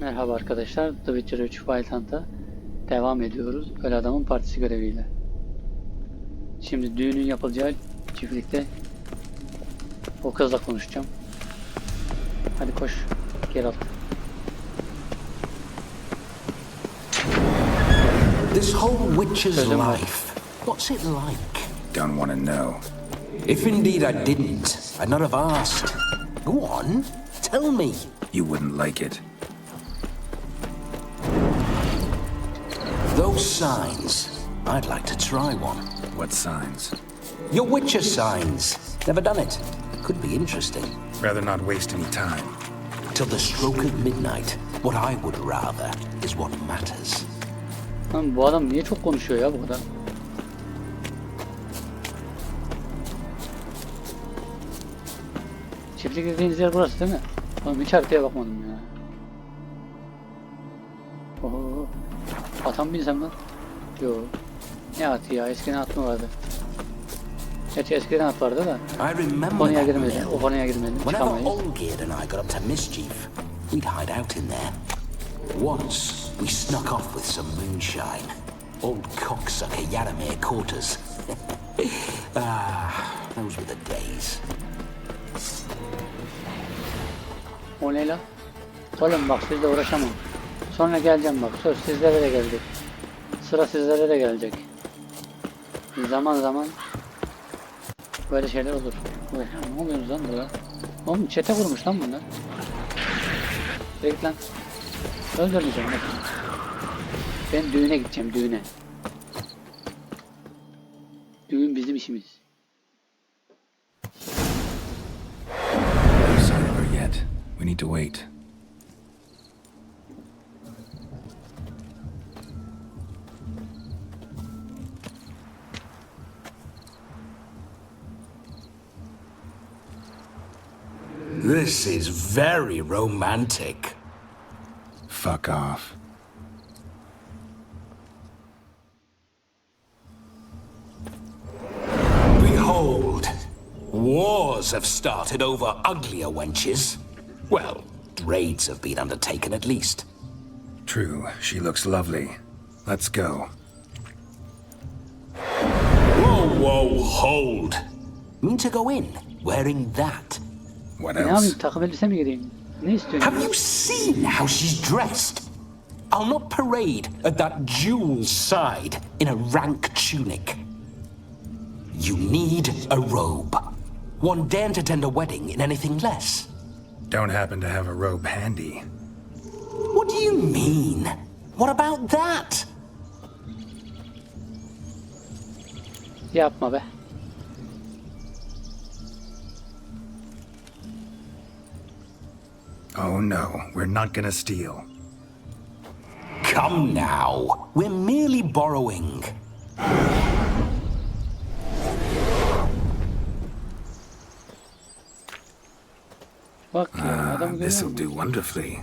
Merhaba arkadaşlar, The Witcher 3 Wild Hunt'a devam ediyoruz. Ölü adamın partisi göreviyle. Şimdi düğünün yapılacağı çiftlikte o kızla konuşacağım. Hadi koş Geralt. This whole witcher's life, what's it like? Don't want to know. If indeed I didn't, I'd not have asked. Go on, tell me. You wouldn't like it. Those signs, I'd like to try one. What signs? Your witcher signs. Never done it. Could be interesting. Rather not waste any time. Till the stroke of midnight, what I would rather is what matters. Lan bu adam niye çok konuşuyor ya bu kadar? Çiftlik dediğiniz yer burası değil mi? Oğlum hiç haritaya bakmadım ya. Oho. Ata mı binsem lan? Yo. Ne atı ya? Eskiden at mı vardı? Gerçi eskiden at vardı da. Konuya girmedim. O konuya girmedim. Çıkamayız. Olgerd and I got up to mischief, we'd hide out in there. Once we snuck off with some moonshine. Old cocksucker Yaramir caught us. Those were the days. O ne lan? Oğlum bak sizle uğraşamam. Sonra geleceğim bak. Söz sizlere de gelecek. Sıra sizlere de gelecek. Zaman zaman böyle şeyler olur. Ne oluyoruz lan burada? Oğlum çete vurmuş lan bunlar. Bekle lan. Öldürmeyeceğim bak. Ben düğüne gideceğim, düğüne. Düğün bizim işimiz. No sign of her yet. We need to wait. This is very romantic. Fuck off. Behold, wars have started over uglier wenches. Well, raids have been undertaken at least. True, she looks lovely. Let's go. Whoa, hold. Mean to go in wearing that? What Ne yapayım? else? Takım elbise mi gireyim? Ne istiyorsun? Have you seen how she's dressed? I'll not parade at that jewel's side in a rank tunic. You need a robe. One daren't attend a wedding in anything less. Don't happen to have a robe handy. What do you mean? What about that? Yapma be. Oh no, we're not gonna steal. Come now. We're merely borrowing. Bak ya adam görüyor This'll musun? do wonderfully.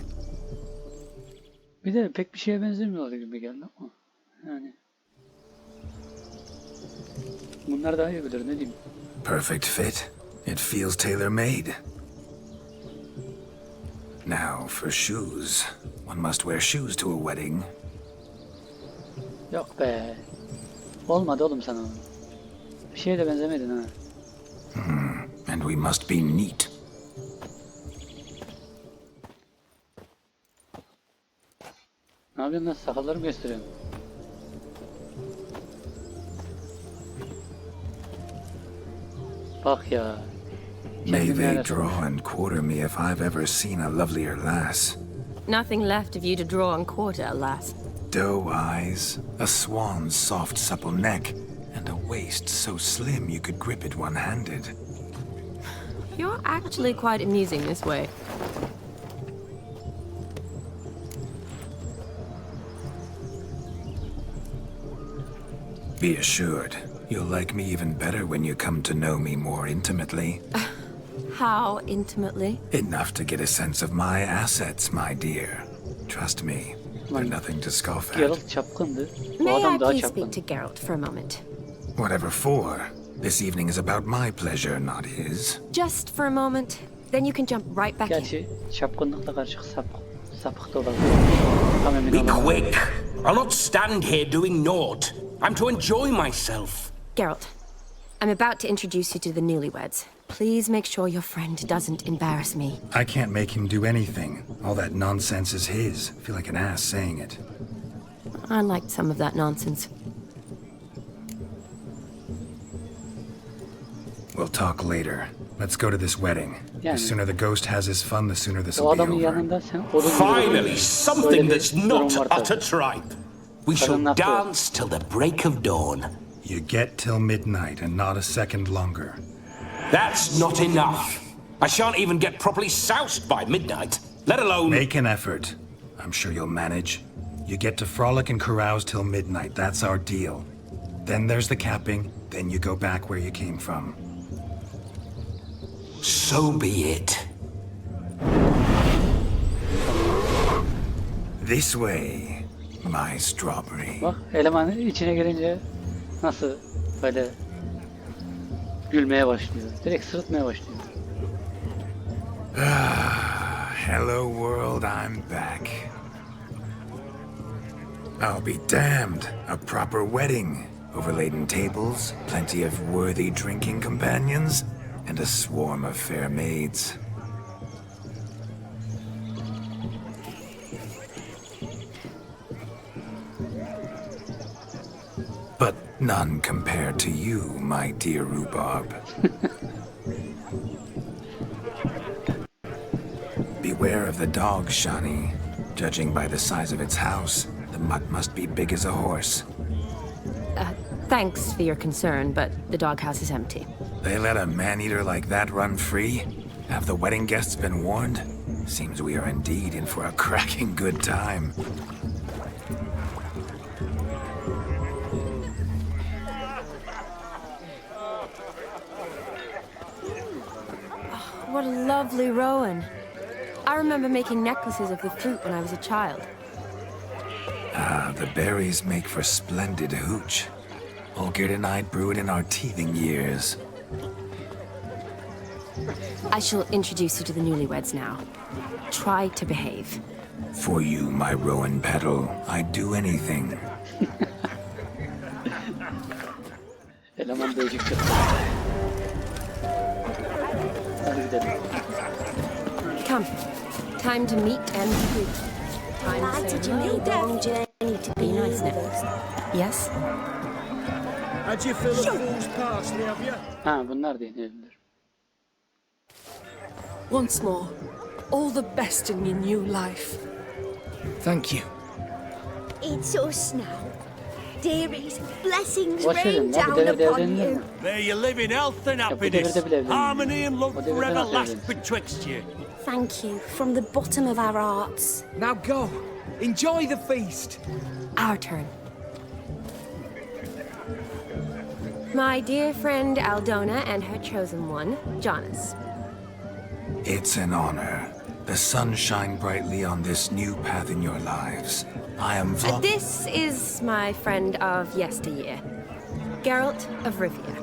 Bir de pek bir şeye benzemiyorlar gibi geldi ama. Yani. Bunlar daha iyi bilir ne diyeyim. Perfect fit. It feels tailor-made. Now for shoes. One must wear shoes to a wedding. Yok be. Olmadı oğlum sana. Bir şeye de benzemedin ha. And we must be neat. Ne yapıyorsun lan? Sakallarımı gösteriyorum. Bak ya. May Kendini they neler draw sormuş. and quarter me if I've ever seen a lovelier lass. Nothing left of you to draw and quarter, alas. Doe eyes, a swan's soft supple neck, and a waist so slim you could grip it one-handed. You're actually quite amusing this way. Be assured, you'll like me even better when you come to know me more intimately. How intimately? Enough to get a sense of my assets, my dear. Trust me, they're nothing to scoff at. Geralt çapkındı. Bu May I adam daha please çapkın. speak to Geralt for a moment? Whatever for. This evening is about my pleasure, not his. Just for a moment. Then you can jump right back in. Gerçi çapkınlıkla karışık sapık da olabilir. Tam emin Be olamadım. quick. I'll not stand here doing naught. I'm to enjoy myself. Geralt, I'm about to introduce you to the newlyweds. Please make sure your friend doesn't embarrass me. I can't make him do anything. All that nonsense is his. I feel like an ass saying it. I liked some of that nonsense. We'll talk later. Let's go to this wedding. Yani. The sooner the ghost has his fun, the sooner this will O be adamın over. yanında sen odun Finally, something that's not durum var utter tabii. tripe. We shall Kadınlar da- dance till the break of dawn. You get till midnight and not a second longer. That's not enough. I shan't even get properly soused by midnight, let alone... Make an effort. I'm sure you'll manage. You get to frolic and carouse till midnight. That's our deal. Then there's the capping. Then you go back where you came from. So be it. This way, my strawberry. Bak eleman içine girince nasıl böyle gülmeye başlıyor. Direkt sırıtmaya başlıyor. Hello world, I'm back. I'll be damned. A proper wedding. Overladen tables, plenty of worthy drinking companions, and a swarm of fair maids. But none compared to you, my dear rhubarb. Beware of the dog, Shani. Judging by the size of its house, the mutt must be big as a horse. Thanks for your concern, but the doghouse is empty. They let a man-eater like that run free? Have the wedding guests been warned? Seems we are indeed in for a cracking good time. What a lovely rowan. I remember making necklaces of the fruit when I was a child. Ah, the berries make for splendid hooch. Olgerd and I brew it in our teething years. I shall introduce you to the newlyweds now. Try to behave. For you, my rowan petal, I'd do anything. Eleman değişik çıktı. Hadi gidelim. Come. Time to meet and to greet. Time Why to say did you hello. make that long journey to Be nice now. Yes? Had you fill a fool's parsley, have you? Ha bunlar değil evliler. Once more, all the best in your new life. Thank you. It's us now. Dearies, blessings Boş rain verin lan bu down devirde upon evlenilir you. mi? There you live in health and bu happiness. devirde bile evlenilir. Harmony and love O devirde forever nasıl last evlenir? betwixt you. Thank you from the bottom of our hearts. Now go. Enjoy the feast. Our turn. My dear friend Aldona and her chosen one, Jonas. It's an honor. The sun shine brightly on this new path in your lives. I am This is my friend of yesteryear, Geralt of Rivia.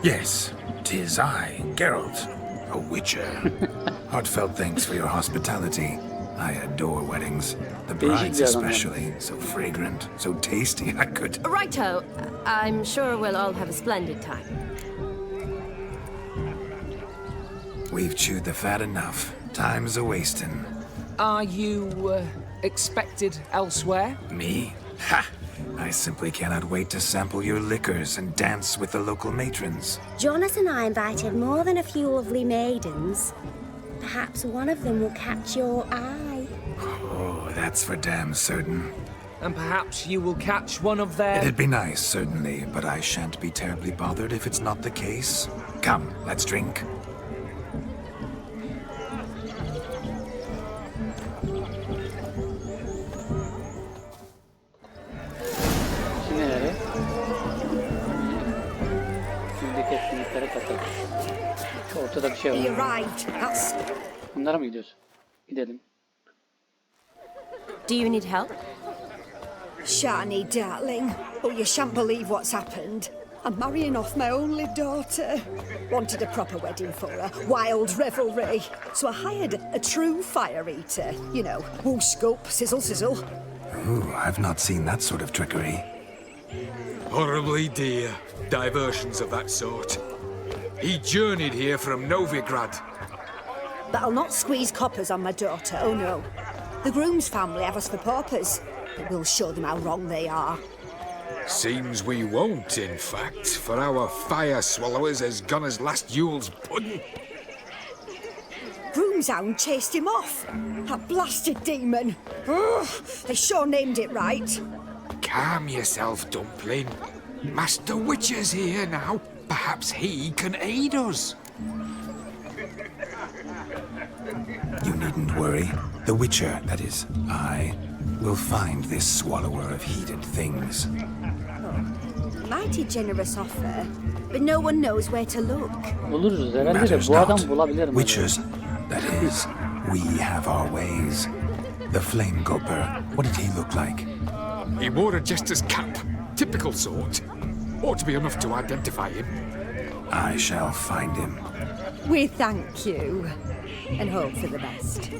Yes, 'tis I, Geralt, a witcher. Heartfelt thanks for your hospitality. I adore weddings. The brides bir adam especially. So fragrant, so tasty, I could... Righto, I'm sure we'll all have a splendid time. We've chewed the fat enough. Time's a-wasting. Are you expected elsewhere? Me? Ha! I simply cannot wait to sample your liquors and dance with the local matrons. Jonas and I invited more than a few lovely maidens. Perhaps one of them will catch your eye. Oh, that's for damn certain. And perhaps you will catch one of their... It'd be nice, certainly, but I shan't be terribly bothered if it's not the case. Come, let's drink. Şimdi nereye? Şimdiki etkinliklere katalım. Şu ortada bir şey He var. arrived. That's Bunlara mı gidiyoruz? Gidelim. Do you need help? Shani, darling. Oh, you shan't believe what's happened. I'm marrying off my only daughter. Wanted a proper wedding for her, wild revelry. So I hired a true fire eater. You know, whoosh scoop, sizzle sizzle. Ooh, I've not seen that sort of trickery. Horribly dear diversions of that sort. He journeyed here from Novigrad. But I'll not squeeze coppers on my daughter, oh no. The groom's family have us for paupers, but we'll show them how wrong they are. Seems we won't, in fact, for our fire swallowers has gone as last Yule's pudding. Groom's hound chased him off. That blasted demon. Ugh, they sure named it right. Calm yourself, Dumpling. Master Witcher's here now. Perhaps he can aid us. You needn't worry. The Witcher, that is, I, will find this swallower of heated things. Mighty generous offer, but no one knows where to look. Buluruz herhalde de Matters bu adam not. bulabilir mi? Witchers, that is, we have our ways. The Flame Gulper, what did he look like? He wore a jester's cap. Typical sort. Ought to be enough to identify him. I shall find him. We thank you, and hope for the best.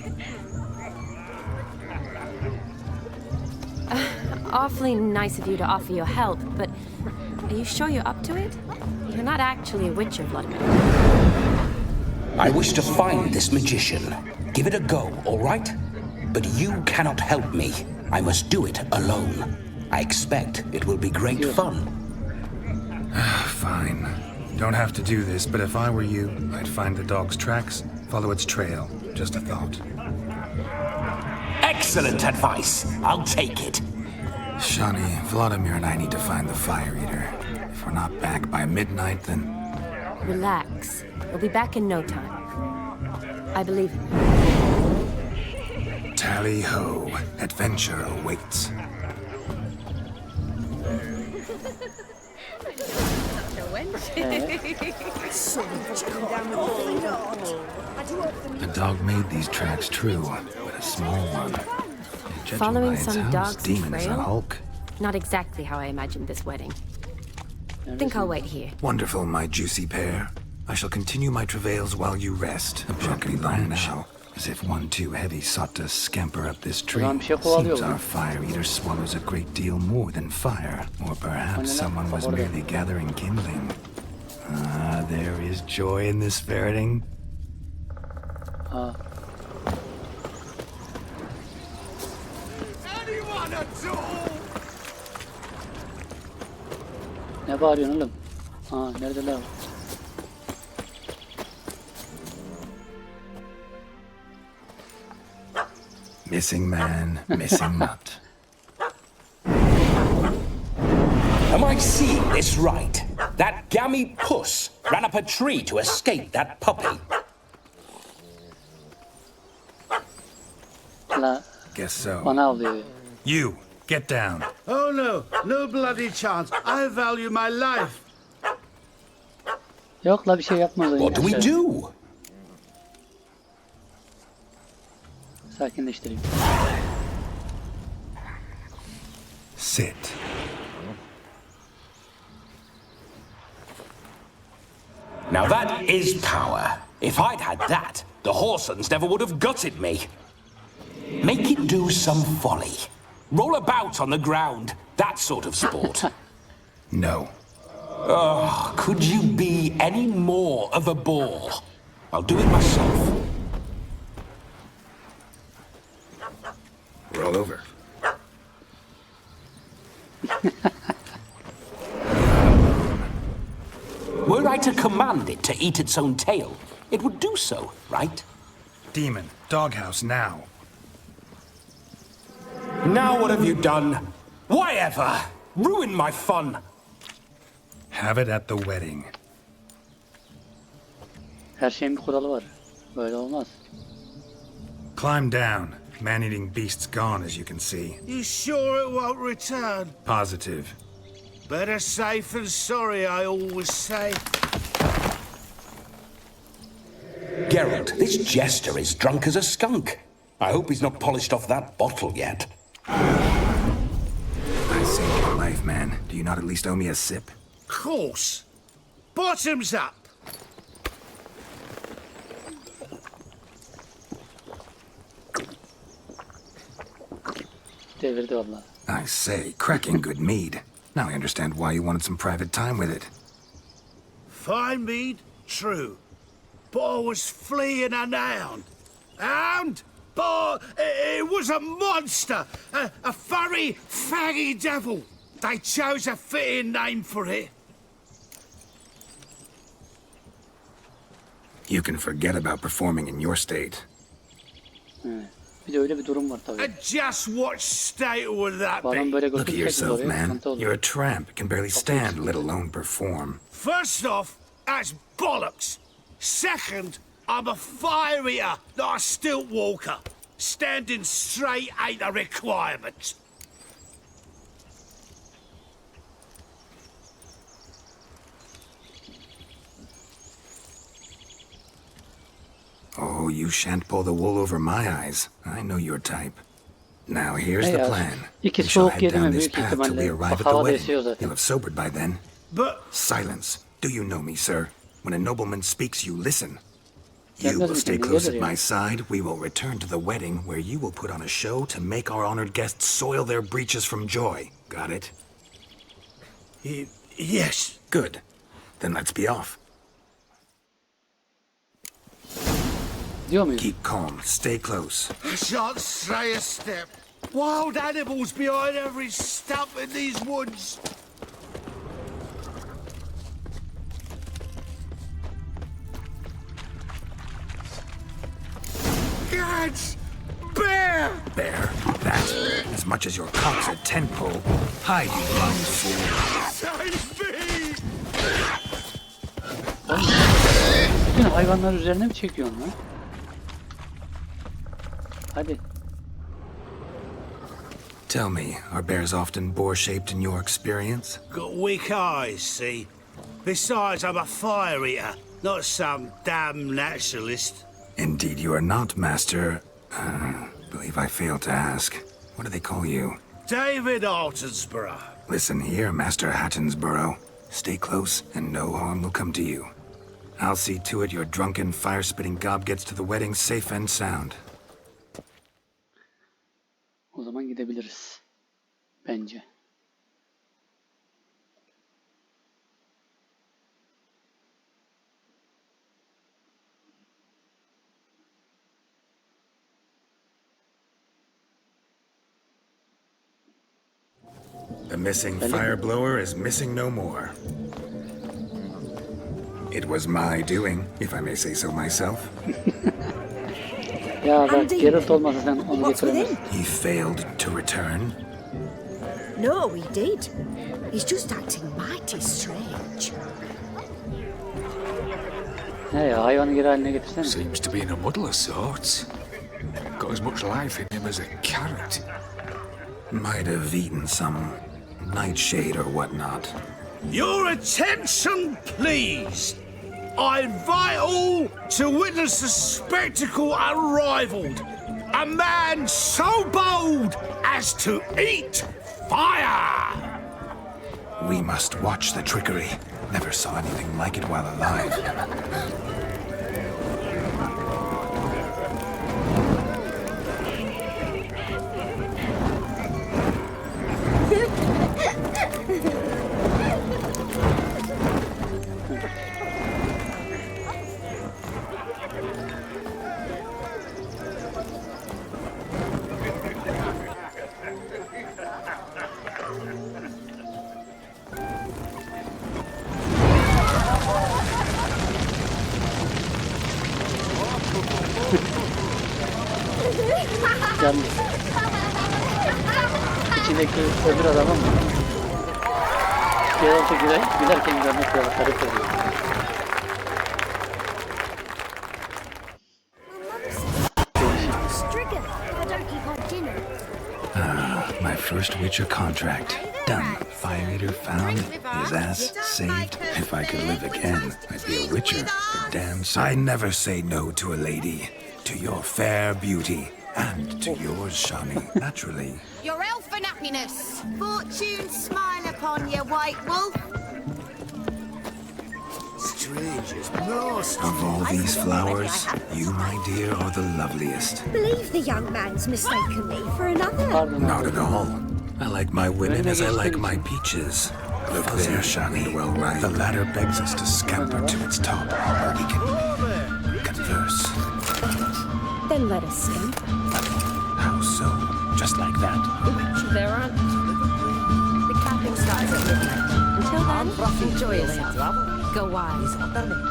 Awfully nice of you to offer your help, but are you sure you're up to it? You're not actually a witcher, Vlodimir. I wish to find this magician. Give it a go, all right? But you cannot help me. I must do it alone. I expect it will be great fun. Fine. Don't have to do this, but if I were you, I'd find the dog's tracks, follow its trail. Just a thought. Excellent advice. I'll take it. Shawnee, Vlodimir and I need to find the fire eater. If we're not back by midnight, then... Relax. We'll be back in no time. I believe in you. Tally-ho. Adventure awaits. The dog made these tracks true, but a small one. Judging Following by its some house, dog's demon is a trail? hulk. Not exactly how I imagined this wedding. Think I'll wait here. Wonderful, my juicy pair. I shall continue my travails while you rest. Abruptly long now, as if one too heavy sought to scamper up this tree. Ulan bir şey kovalıyor Seems bu. our fire eater swallows a great deal more than fire. Or perhaps someone was merely gathering kindling. Ah, there is joy in this ferreting. Ha. Ne bağırıyorsun oğlum? Ha, neredeler? Missing man, missing nut. Am I seeing this right? That gammy puss ran up a tree to escape that puppy. La, Guess so. bana avlıyor. You, get down. Oh no, no bloody chance. I value my life. Yok la bir şey yapmaz. What do we do? Sakinleştireyim. Sit. Now that is power. If I'd had that, the Horsons never would have gutted me. Make it do some folly. Roll about on the ground. That sort of sport. No. Oh, could you be any more of a bore? I'll do it myself. Roll over. Were I to command it to eat its own tail, it would do so, right? Demon, doghouse now. Now what have you done? Why ever? Ruin my fun. Have it at the wedding. Her şeyin bir kuralı var. Böyle olmaz. Climb down. Man-eating beast's gone, as you can see. You sure it won't return? Positive. Better safe than sorry, I always say. Geralt, this jester is drunk as a skunk. I hope he's not polished off that bottle yet. I saved your life, man. Do you not at least owe me a sip? Course. Bottoms up. Devirdi vallahi. I say, cracking good mead. Now I understand why you wanted some private time with it. Fine mead, true. But I was fleeing a hound. Hound? But it was a monster. A furry, faggy devil. They chose a fitting name for it. You can forget about performing in your state. Evet. Bir de öyle bir durum var tabii. And just what state would that Bu adam be? böyle Look at götürecek yourself, oraya, man. sıkıntı You're olur. a tramp, can barely stand, let alone perform. First off, that's bollocks. Second, I'm a fire eater, not a stilt walker. Standing straight ain't a requirement. Oh, you shan't pull the wool over my eyes. I know your type. Now here's Hey the ya, plan. iki We shall soğuk head yedi down mi this büyük path till we ihtimalle. arrive Bak at the hava da wedding. esiyor zaten. You'll have sobered by then. But Silence. Do you know me, sir? When a nobleman speaks, you listen. Gelmez You will mi stay şimdi? close Gelir at ya. my side. We will return to the wedding, where you will put on a show to make our honored guests soil their breeches from joy. Got it? yes. Good. Then let's be off. Diyor muyuz? Keep calm. Stay close. I shan't stray a step. Wild animals behind every stump in these woods. Gads! Bear! Bear, that, as much as your cock's a tent pole. Hide, you blind fool. Save me! Bütün hayvanlar üzerine mi çekiyorsun lan? Hadi. Tell me, are bears often boar-shaped in your experience? Got weak eyes, see? Besides, I'm a fire eater, not some damn naturalist. Indeed you are not, Master. Believe I failed to ask. What do they call you? David Altonsborough. Listen here, Master Hattonsborough. Stay close, and no harm will come to you. I'll see to it your drunken, fire-spitting gob gets to the wedding safe and sound. O zaman gidebiliriz. Bence. The missing fire blower is missing no more. It was my doing, if I may say so myself. Ya bak Andy, Geralt olmasa sen onu what's with getiremezsin. him? He failed to return. No, he did. He's just acting mighty strange. He ya hayvanı geri haline getirsene. Seems to be in a muddle of sorts. Got as much life in him as a carrot. Might have eaten some nightshade or whatnot. Your attention, please. I invite all to witness the spectacle unrivaled. A man so bold as to eat fire. We must watch the trickery. Never saw anything like it while alive. Yalnız. İçindeki öbür adamın mı? Geralt'a giderken görmek biraz garip oluyor. Strigger, I don't eat hot dinner. My first Witcher contract. Done. Fire eater found. His ass saved. If I could live again, I'd be a Witcher. For damn certain. I never say no to a lady. To your fair beauty. And to yours, Shani, naturally. Your elfin happiness. Fortune smile upon you, white wolf. strangest, most Of all these flowers, you, my dear, are the loveliest. Believe the young man's mistaken me for another. Pardon. Not at all. I like my women as I like my peaches. Look there, Shani. The ladder begs us to scamper to its top, where we can converse. Then let us sing. How so? Just like that? There aren't. The capping starts at midnight. Until then, enjoy yourself. Go wise.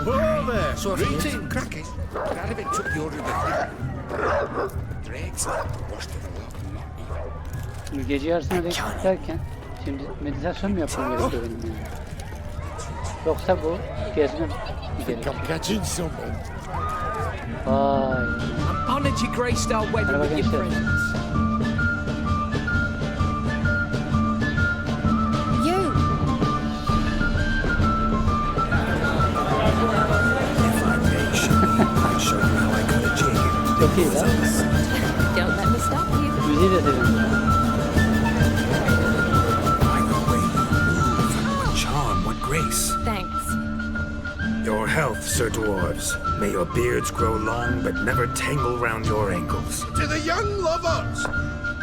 Whoa there! So greeting, cracky. Rabbit took the order of the Dregs, worst of the lot. Şimdi gece yarısına denk derken şimdi meditasyon mu yapmam gerekiyor benim yani? Yoksa bu gezme mi gerekiyor? Catching someone. Vay. I'm honored you graced our wedding Merhaba with your gençler. presence. You! If I may, Shani, I'd show you how I got a jig. Çok iyi lan. Don't let me stop you. Müziği de seviyorum. By the way you move, what charm, what grace. Thanks. Your health, Sir Dwarves. May your beards grow long, but never tangle round your ankles. To the young lovers,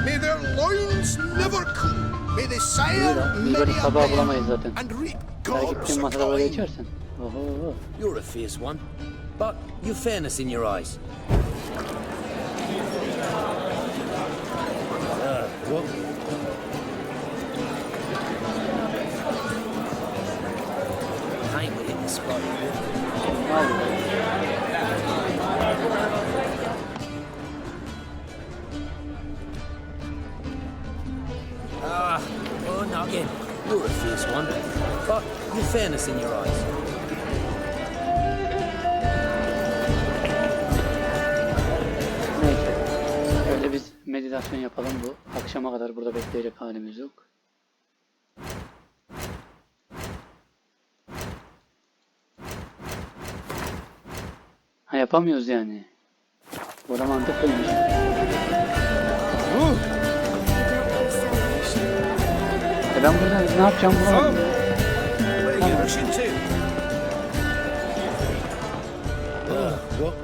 may their loins never cool. May they sail Biz böyle many a sabah day bulamayız zaten. and reap Her God's gittiğin masada böyle kind. içersen. Oho. You're a fierce one, but you've fairness in your eyes. What? Ain't we in the spot? Hadi. Oh, noggin. You're a fierce one, but you've fairness in your eyes. Neyse. Öyle biz meditasyon yapalım bu. Akşama kadar burada bekleyecek halimiz yok. Ha yapamıyoruz yani. Bu da mantıklıymış. Ben burada ne yapacağım bulamadım ya. Where are you rushing to? What?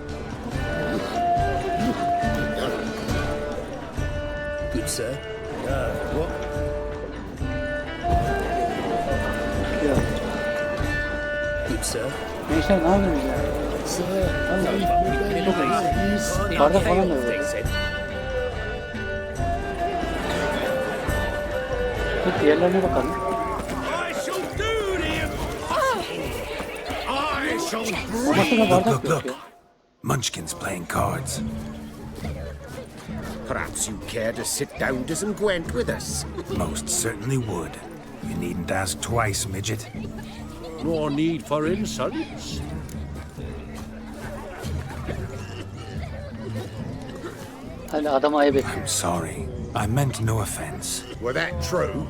Good sir. What? Yok. Good sir. Gençler ne yapıyorsunuz ya? Çok iyi. Bardak falan da yok. Tut diğerlerine bakalım. I shall do to you. I shall Babası da bardak Look, yok look. ya. Munchkins playing cards. Perhaps you care to sit down to some Gwent with us. Most certainly would. You needn't ask twice, midget. No need for insults. Hadi adamı ayıp ettim. I'm sorry. I meant no offense. Were that true,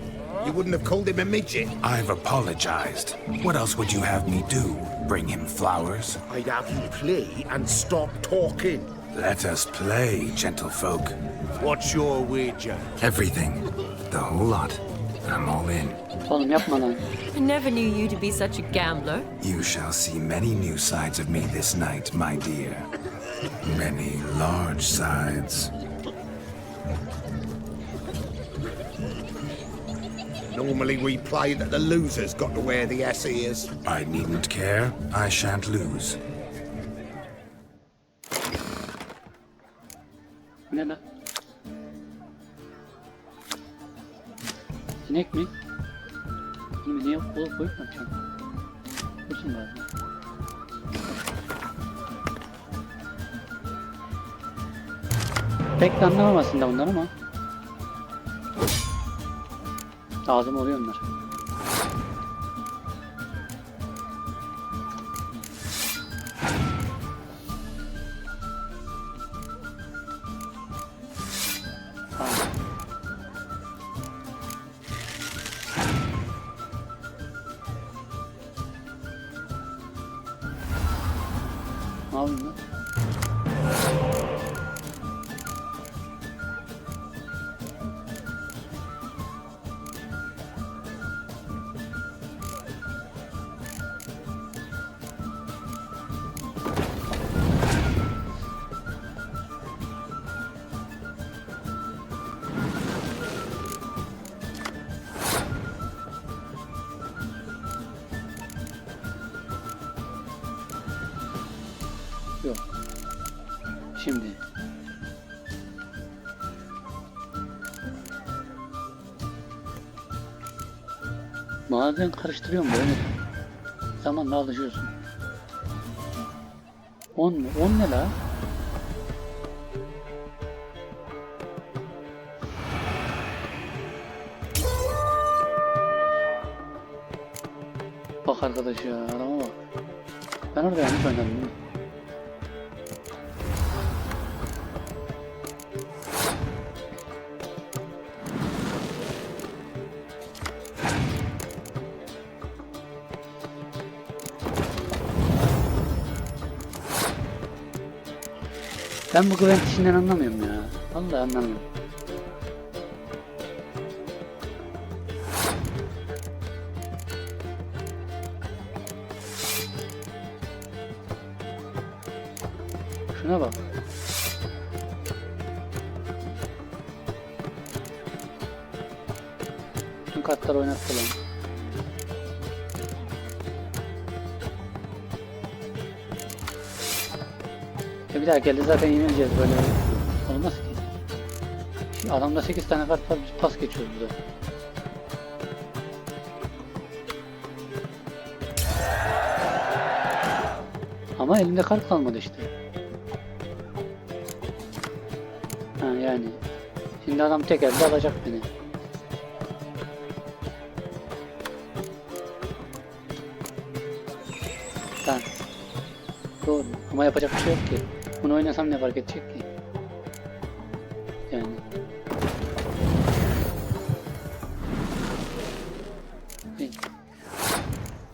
you wouldn't have called him a midget. I've apologized. What else would you have me do? Bring him flowers? I'd have you play and stop talking. Let us play, gentlefolk. What's your wager? Everything. The whole lot. I'm all in. Oğlum yapma lan. I never knew you to be such a gambler. You shall see many new sides of me this night, my dear. Many large sides. Normally we play that the loser's got to wear the S ears. I needn't care. I shan't lose. Ne lan? Sinek mi? Şimdi niye koyup koyup mu yapacağım? Dursun bari. Pek de anlamam aslında bunlar ama lazım oluyor onlar. Ne yapayım lan? Şimdi. Bazen karıştırıyorum böyle. Zamanla alışıyorsun. 10 mu? 10 ne la? Bak arkadaş ya, adama bak. Ben orada yanlış oynadım değil mi? Ben bu güven işinden anlamıyorum ya. Vallahi anlamıyorum. Şuna bak. Tüm kartları oynattı lan. Bir daha geldi zaten yenileceğiz böyle. Olmaz ki. Şimdi adamda 8 tane kart var, biz pas geçiyoruz burada. Ama elinde kart kalmadı işte. Ha yani. Şimdi adam tek elde alacak beni. Tamam. Doğru. Ama yapacak bir şey yok ki. Bunu oynasam ne fark edecek ki? Yani.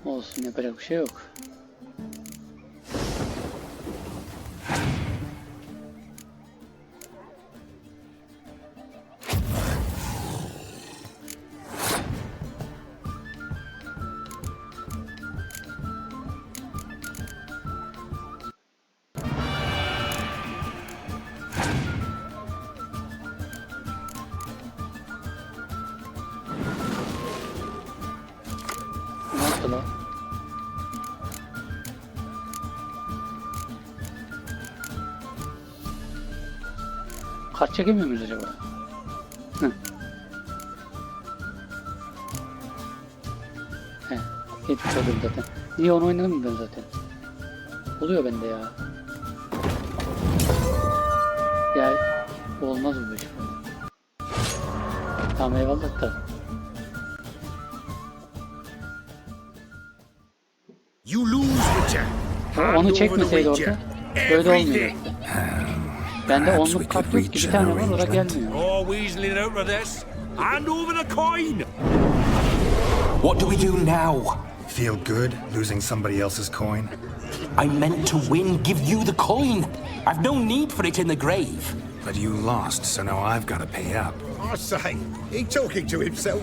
Olsun, yapacak bir şey yok. Ne yaptı lan? Kart çekemiyor muyuz acaba? Hı. He, geçmiş oldum zaten. Niye onu oynadım mı ben zaten? Oluyor bende ya. Ya olmaz bu iş. Tamam eyvallah da. You lose, Witcher. Onu çekmeseydi orada böyle olmuyor. Bende onluk kart yok ki, bir tane var, oraya gelmiyor. Oh, weaseling out of this. Hand over the coin. What do we do now? Feel good losing somebody else's coin? I meant to win, give you the coin. I've no need for it in the grave. But you lost, so now I've got to pay up. I say, he talking to himself.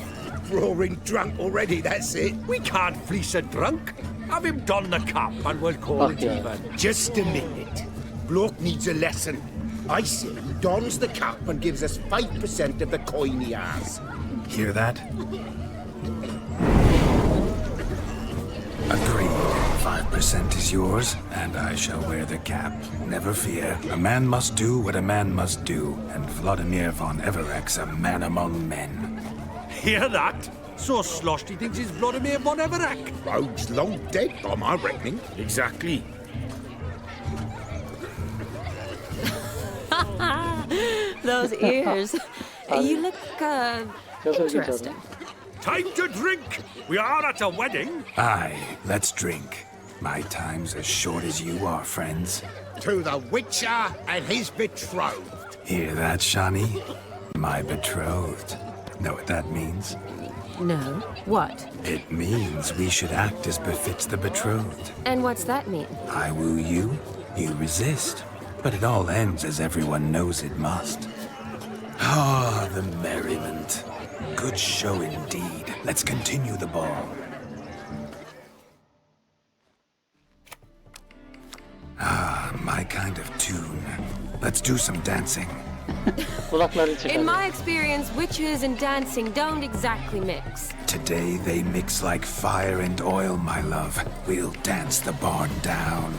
Roaring drunk already, that's it. We can't fleece a drunk. Have him don the cup and we'll call it even. Just a minute. Bloke needs a lesson. I say he dons the cup and gives us 5% of the coin he has. Hear that? Agreed. 5% is yours, and I shall wear the cap. Never fear. A man must do what a man must do, and Vlodimir von Everec's a man among men. Hear that? So sloshed he thinks he's Vlodimir von Everec. Rogue's long dead, by my reckoning. Exactly. Those ears. You look, interesting. Time to drink! We are at a wedding. Aye, let's drink. My time's as short as you are, friends. To the Witcher and his betrothed. Hear that, Shani? My betrothed. Know what that means? No. What? It means we should act as befits the betrothed. And what's that mean? I woo you, you resist. But it all ends as everyone knows it must. Ah, the merriment. Good show indeed. Let's continue the ball. Ah, my kind of tune. Let's do some dancing. In my experience, witches and dancing don't exactly mix. Today they mix like fire and oil, my love. We'll dance the barn down.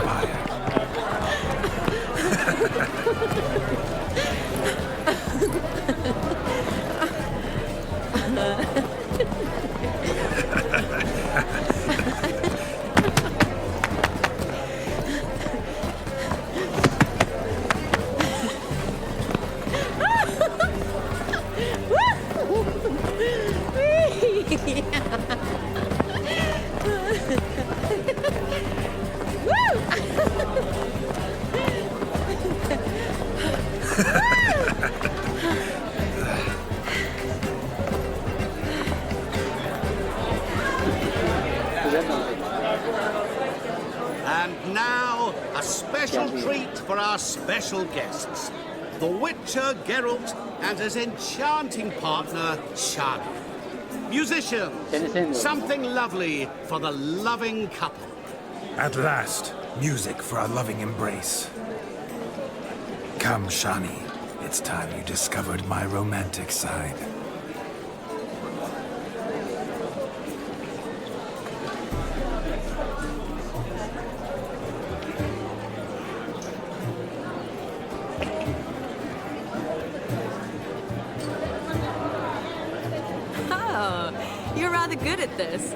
inspire. And now, a special treat for our special guests. The Witcher Geralt and his enchanting partner, Shani. Musicians, something lovely for the loving couple. At last, music for our loving embrace. Come, Shani. It's time you discovered my romantic side. Oh, you're rather good at this.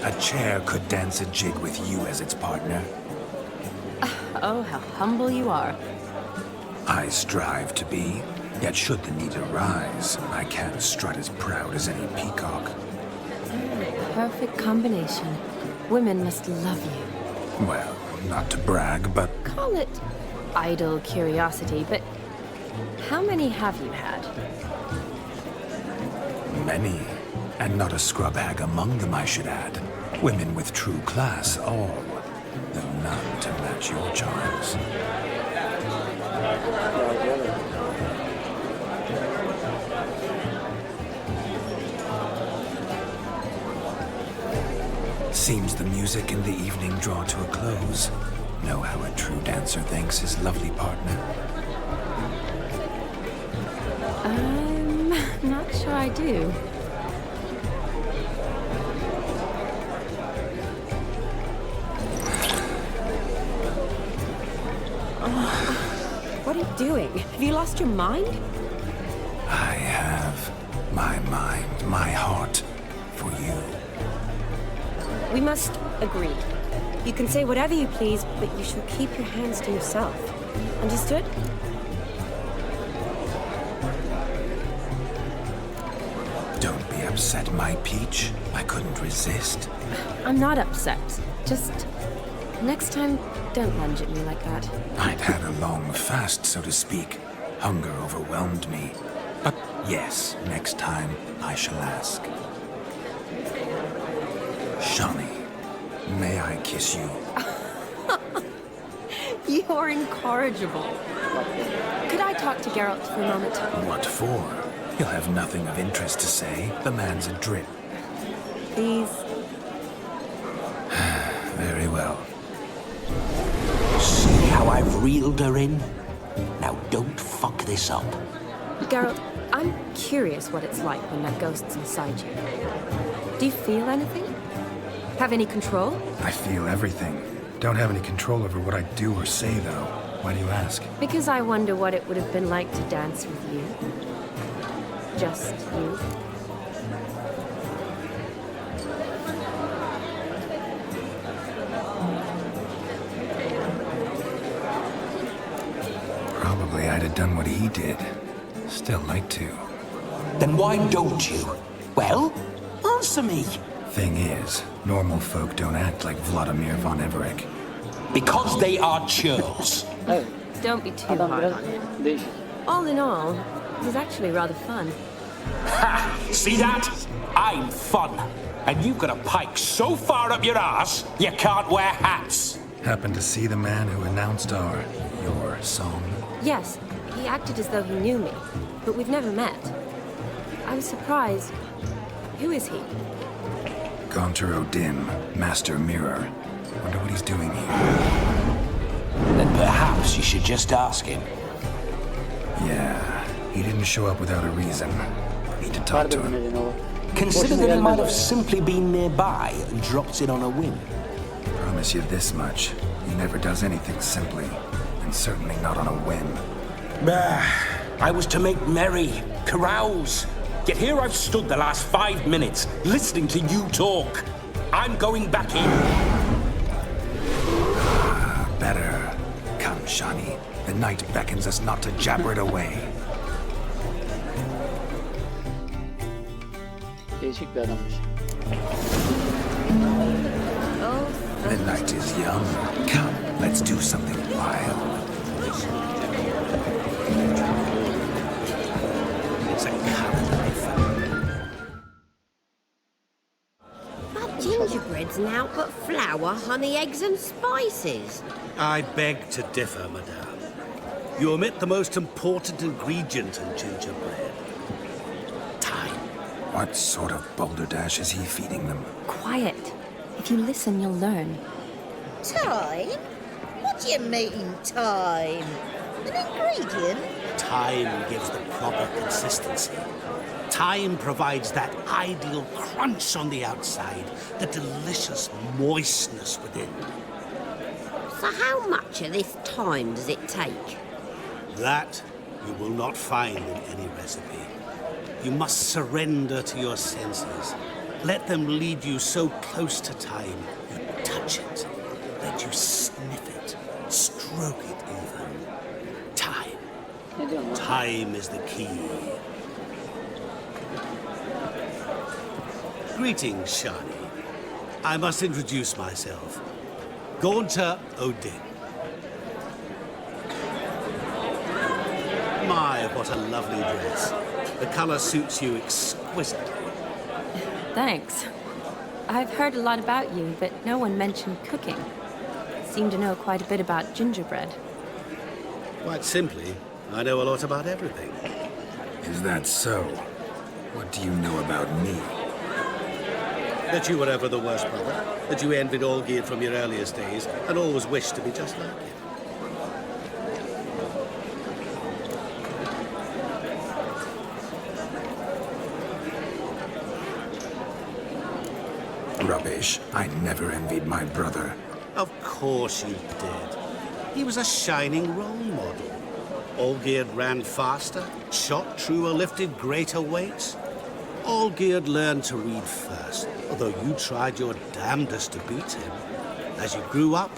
A chair could dance a jig with you as its partner. Oh, how humble you are. I strive to be, yet should the need arise, I can't strut as proud as any peacock. Perfect combination. Women must love you. Well, not to brag, but Call it idle curiosity, but how many have you had? many. And not a scrub hag among them, I should add. Women with true class, all. Though none to match your charms. Seems the music and the evening draw to a close. Know how a true dancer thanks his lovely partner. I'm not sure I do. What are you doing? Have you lost your mind? I have my mind, my heart for you. We must agree. You can say whatever you please, but you shall keep your hands to yourself. Understood? Don't be upset, my peach. I couldn't resist. I'm not upset. Just next time, don't lunge at me like that. I'd had a long fast, so to speak. Hunger overwhelmed me. But yes, next time I shall ask. Shani, may I kiss you? You're incorrigible. Could I talk to Geralt for a moment? What for? He'll have nothing of interest to say. The man's adrift. Please. Very well. See how I've reeled her in? Now don't fuck this up. Geralt, I'm curious what it's like when that ghost's inside you. Do you feel anything? Have any control? I feel everything. Don't have any control over what I do or say, though. Why do you ask? Because I wonder what it would have been like to dance with you. Just you. Probably I'd have done what he did. Still like to. Then why don't you? Well, answer me. Thing is, normal folk don't act like Vlodimir von Everec. Because they are churls. Evet. Don't be too Adam hard biraz on it. değişik. All in all, it was actually rather fun. Ha! See that? I'm fun. And you've got a pike so far up your ass, you can't wear hats. Happened to see the man who announced your song? Yes, he acted as though he knew me, but we've never met. I was surprised. Who is he? Gaunter O'Dimm, Master Mirror. Wonder what he's doing here. Then perhaps you should just ask him. Yeah, he didn't show up without a reason. Need to talk Vardır to bir him. nedeni o. Consider Boşuna that he might gelmez have o. simply been nearby and dropped in on a whim. Promise you this much. He never does anything simply. And certainly not on a whim. I was to make merry, carouse. Yet here I've stood the last 5 minutes, listening to you talk. I'm going back in. Better. Come, Shani. The night beckons us not to jabber it away. Değişik bir adammış. The night is young. Come, let's do something wild. It's a life. But gingerbread's now but flour, honey, eggs and spices. I beg to differ, madame. You omit the most important ingredient in gingerbread. Time. What sort of balderdash is he feeding them? Quiet. If you listen, you'll learn. Time? What do you mean, time? An ingredient? Time gives the proper consistency. Time provides that ideal crunch on the outside, the delicious moistness within. So how much of this time does it take? That you will not find in any recipe. You must surrender to your senses. Let them lead you so close to time, you touch it. Let you sniff it, stroke it even. Time. Ne diyorsun lan? Time is the key. Greetings, Shani. I must introduce myself. Gaunter O'Dimm. My, what a lovely dress. The color suits you exquisitely. Thanks. I've heard a lot about you, but no one mentioned cooking. Seem to know quite a bit about gingerbread. Quite simply, I know a lot about everything. Is that so? What do you know about me? That you were ever the worst brother, that you envied Olgierd from your earliest days, and always wished to be just like him. Rubbish. I never envied my brother. Of course you did. He was a shining role model. Olgierd ran faster, shot truer, lifted greater weights. Olgierd learned to read first, although you tried your damnedest to beat him. As you grew up,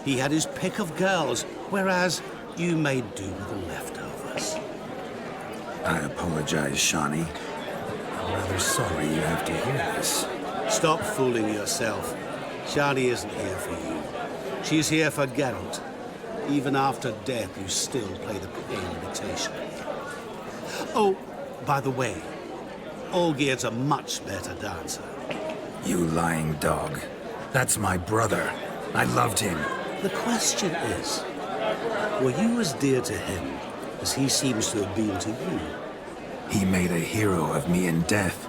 he had his pick of girls, whereas you made do with the leftovers. I apologize, Shani. I'm rather sorry you have to hear this. Stop fooling yourself. Shani isn't here for you. She's here for Geralt. Even after death, you still play the pale imitation. Oh, by the way, Olgierd's a much better dancer. You lying dog. That's my brother. I loved him. The question is, were you as dear to him as he seems to have been to you? He made a hero of me in death.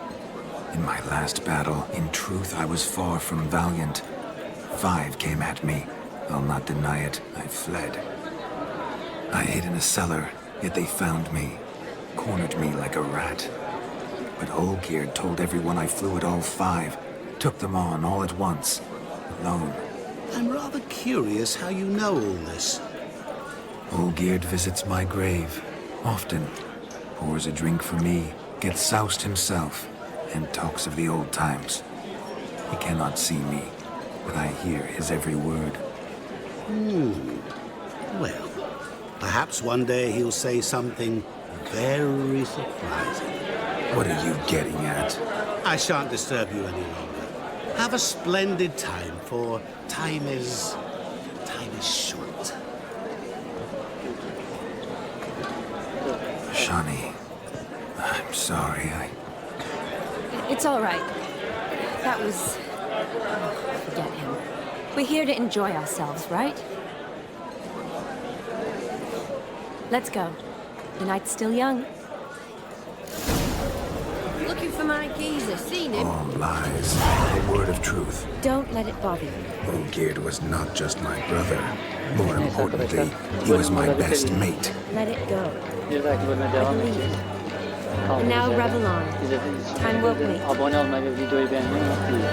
In my last battle, in truth, I was far from valiant. 5 came at me. I'll not deny it, I fled. I hid in a cellar, yet they found me, cornered me like a rat. But Olgierd told everyone I flew at all 5, took them on all at once, alone. I'm rather curious how you know all this. Olgierd visits my grave, often, pours a drink for me, gets soused himself, and talks of the old times. He cannot see me, but I hear his every word. Well, perhaps one day he'll say something very surprising. What are you getting at? I shan't disturb you any longer. Have a splendid time, for time is short. Shani, I'm sorry, It's all right. That was... forget him. We're here to enjoy ourselves, right? Let's go. The night's still young. Looking for my geezer. Seen him? All lies. A word of truth. Don't let it bother you. Olgierd was not just my brother. More importantly, he was my best mate. Let it go. Bir dahaki bölüme devam Believe edeceğiz. And now Kaldığımız yerden revel on. İzlediğiniz için Time teşekkür won't ederim. wait. Abone olmayı ve videoyu beğenmeyi unutmayın.